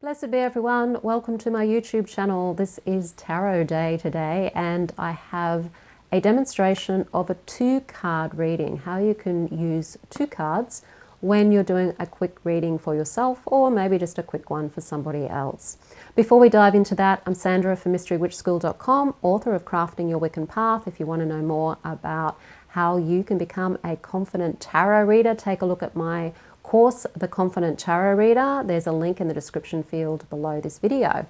Blessed be everyone. Welcome to my YouTube channel. This is Tarot Day today, and I have a demonstration of a 2-card reading, how you can use 2 cards when you're doing a quick reading for yourself or maybe just a quick one for somebody else. Before we dive into that, I'm Sandra from MysteryWitchSchool.com, author of Crafting Your Wiccan Path. If you want to know more about how you can become a confident tarot reader, take a look at my course, The Confident Tarot Reader. There's a link in the description field below this video.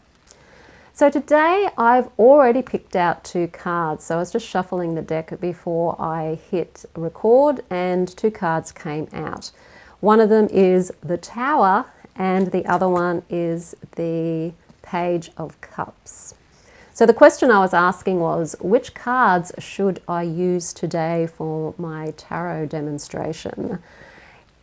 So today I've already picked out 2 cards. So I was just shuffling the deck before I hit record and 2 cards came out. One of them is the Tower and the other one is the Page of Cups. So the question I was asking was, which cards should I use today for my tarot demonstration?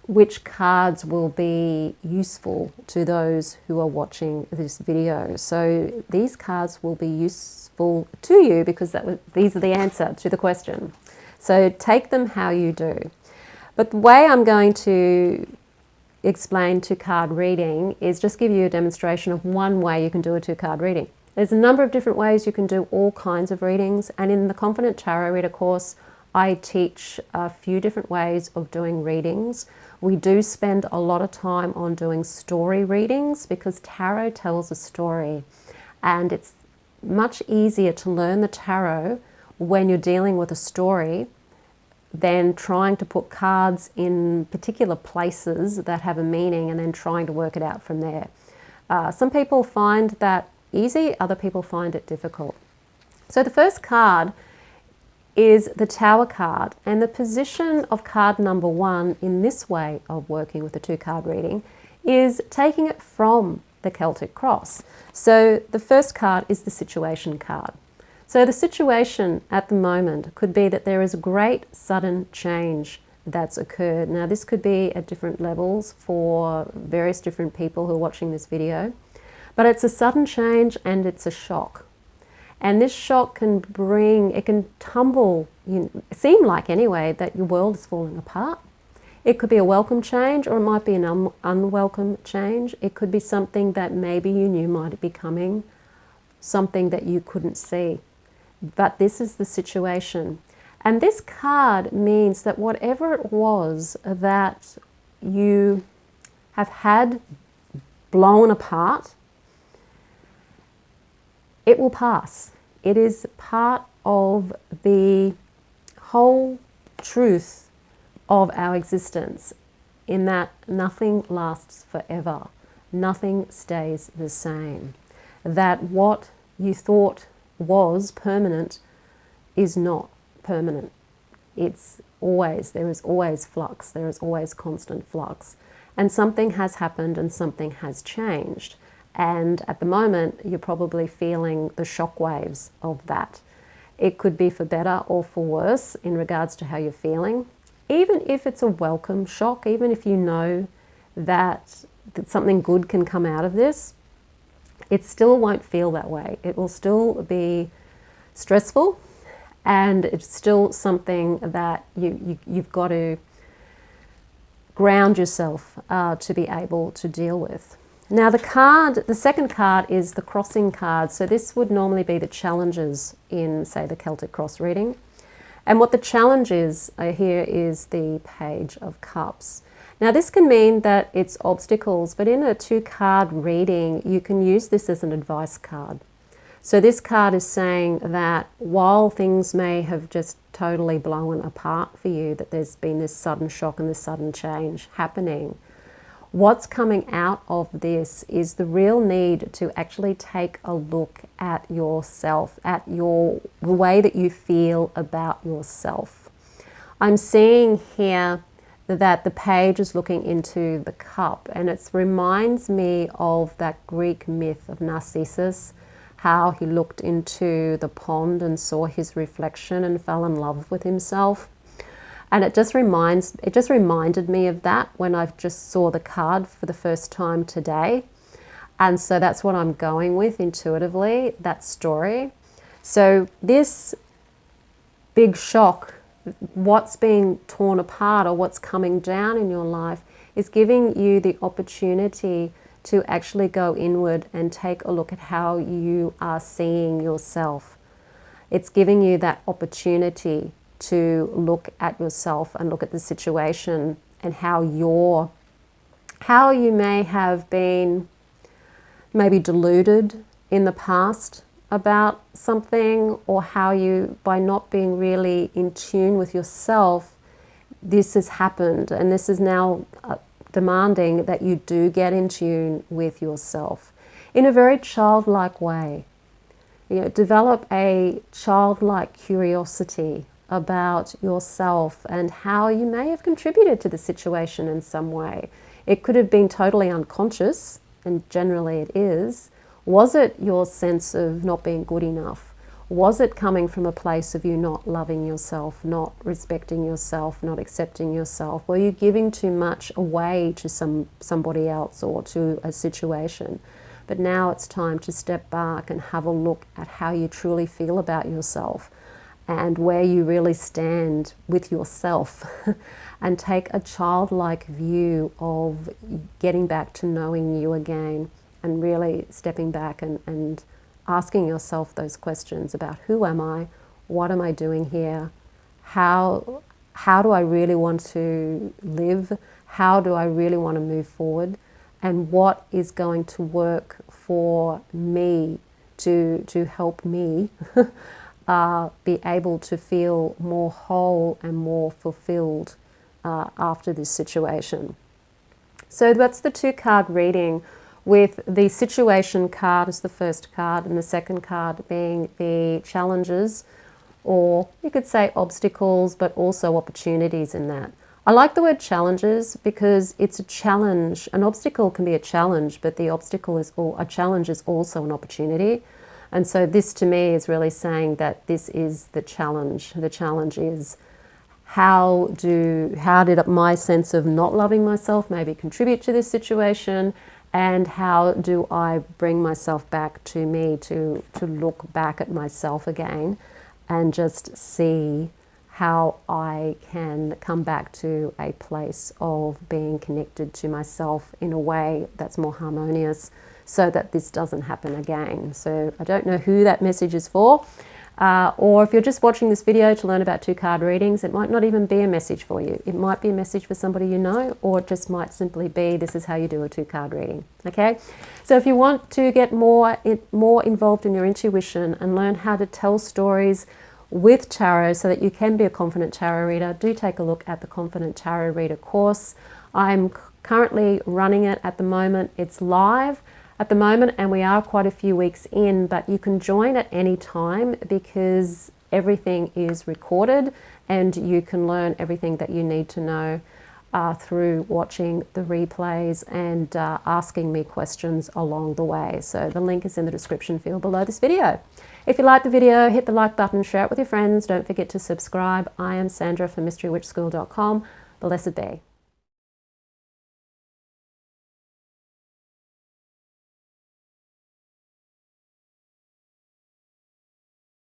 Which cards will be useful to those who are watching this video? So these cards will be useful to you because these are the answer to the question. So take them how you do. But the way I'm going to explain 2-card reading is just give you a demonstration of one way you can do a 2-card reading. There's a number of different ways you can do all kinds of readings, and in the Confident Tarot Reader course I teach a few different ways of doing readings. We do spend a lot of time on doing story readings because tarot tells a story, and it's much easier to learn the tarot when you're dealing with a story than trying to put cards in particular places that have a meaning and then trying to work it out from there. Some people find that easy, other people find it difficult. So the first card is the Tower card, and the position of card number 1 in this way of working with a 2-card reading is taking it from the Celtic cross. So the first card is the situation card. So the situation at the moment could be that there is a great sudden change that's occurred. Now this could be at different levels for various different people who are watching this video, but it's a sudden change and it's a shock. And this shock can tumble, seem like anyway, that your world is falling apart. It could be a welcome change, or it might be an unwelcome change. It could be something that maybe you knew might be coming, something that you couldn't see. But this is the situation. And this card means that whatever it was that you have had blown apart, it will pass. It is part of the whole truth of our existence, in that nothing lasts forever. Nothing stays the same. That what you thought was permanent is not permanent. There is always flux. There is always constant flux. And something has happened and something has changed. And at the moment, you're probably feeling the shock waves of that. It could be for better or for worse in regards to how you're feeling. Even if it's a welcome shock, even if you know that something good can come out of this, it still won't feel that way. It will still be stressful, and it's still something that you've got to ground yourself to be able to deal with. Now the second card is the crossing card. So this would normally be the challenges in, say, the Celtic cross reading. And what the challenge is here is the Page of Cups. Now this can mean that it's obstacles, but in a 2-card reading, you can use this as an advice card. So this card is saying that while things may have just totally blown apart for you, that there's been this sudden shock and this sudden change happening, what's coming out of this is the real need to actually take a look at yourself, at the way that you feel about yourself. I'm seeing here that the page is looking into the cup, and it reminds me of that Greek myth of Narcissus, how he looked into the pond and saw his reflection and fell in love with himself. And it just reminded me of that when I just saw the card for the first time today. And so that's what I'm going with intuitively, that story. So this big shock, what's being torn apart or what's coming down in your life, is giving you the opportunity to actually go inward and take a look at how you are seeing yourself. It's giving you that opportunity to look at yourself and look at the situation and how you may have been maybe deluded in the past about something, or how you, by not being really in tune with yourself, this has happened, and this is now demanding that you do get in tune with yourself in a very childlike way. You know, develop a childlike curiosity about yourself and how you may have contributed to the situation in some way. It could have been totally unconscious, and generally it is. Was it your sense of not being good enough? Was it coming from a place of you not loving yourself, not respecting yourself, not accepting yourself? Were you giving too much away to somebody else or to a situation? But now it's time to step back and have a look at how you truly feel about yourself and where you really stand with yourself and take a childlike view of getting back to knowing you again, and really stepping back and asking yourself those questions about who am I, what am I doing here, how do I really want to live, how do I really want to move forward, and what is going to work for me to help me be able to feel more whole and more fulfilled after this situation. So that's the 2-card reading, with the situation card as the first card and the second card being the challenges, or you could say obstacles, but also opportunities in that. I like the word challenges because it's a challenge. An obstacle can be a challenge, but the obstacle is, or a challenge is also an opportunity. And so this to me is really saying that this is the challenge. The challenge is how did my sense of not loving myself maybe contribute to this situation, and how do I bring myself back to me, to look back at myself again and just see how I can come back to a place of being connected to myself in a way that's more harmonious, so that this doesn't happen again. So I don't know who that message is for, or if you're just watching this video to learn about 2-card readings, it might not even be a message for you. It might be a message for somebody you know, or it just might simply be this is how you do a 2-card reading. Okay, so if you want to get more involved in your intuition and learn how to tell stories with tarot so that you can be a confident tarot reader, do take a look at the Confident Tarot Reader course. I'm currently running it at the moment. It's live at the moment, and we are quite a few weeks in, but you can join at any time because everything is recorded and you can learn everything that you need to know through watching the replays and asking me questions along the way. So the link is in the description field below this video. If you like the video, hit the like button, share it with your friends. Don't forget to subscribe. I am Sandra from mysterywitchschool.com. Blessed be.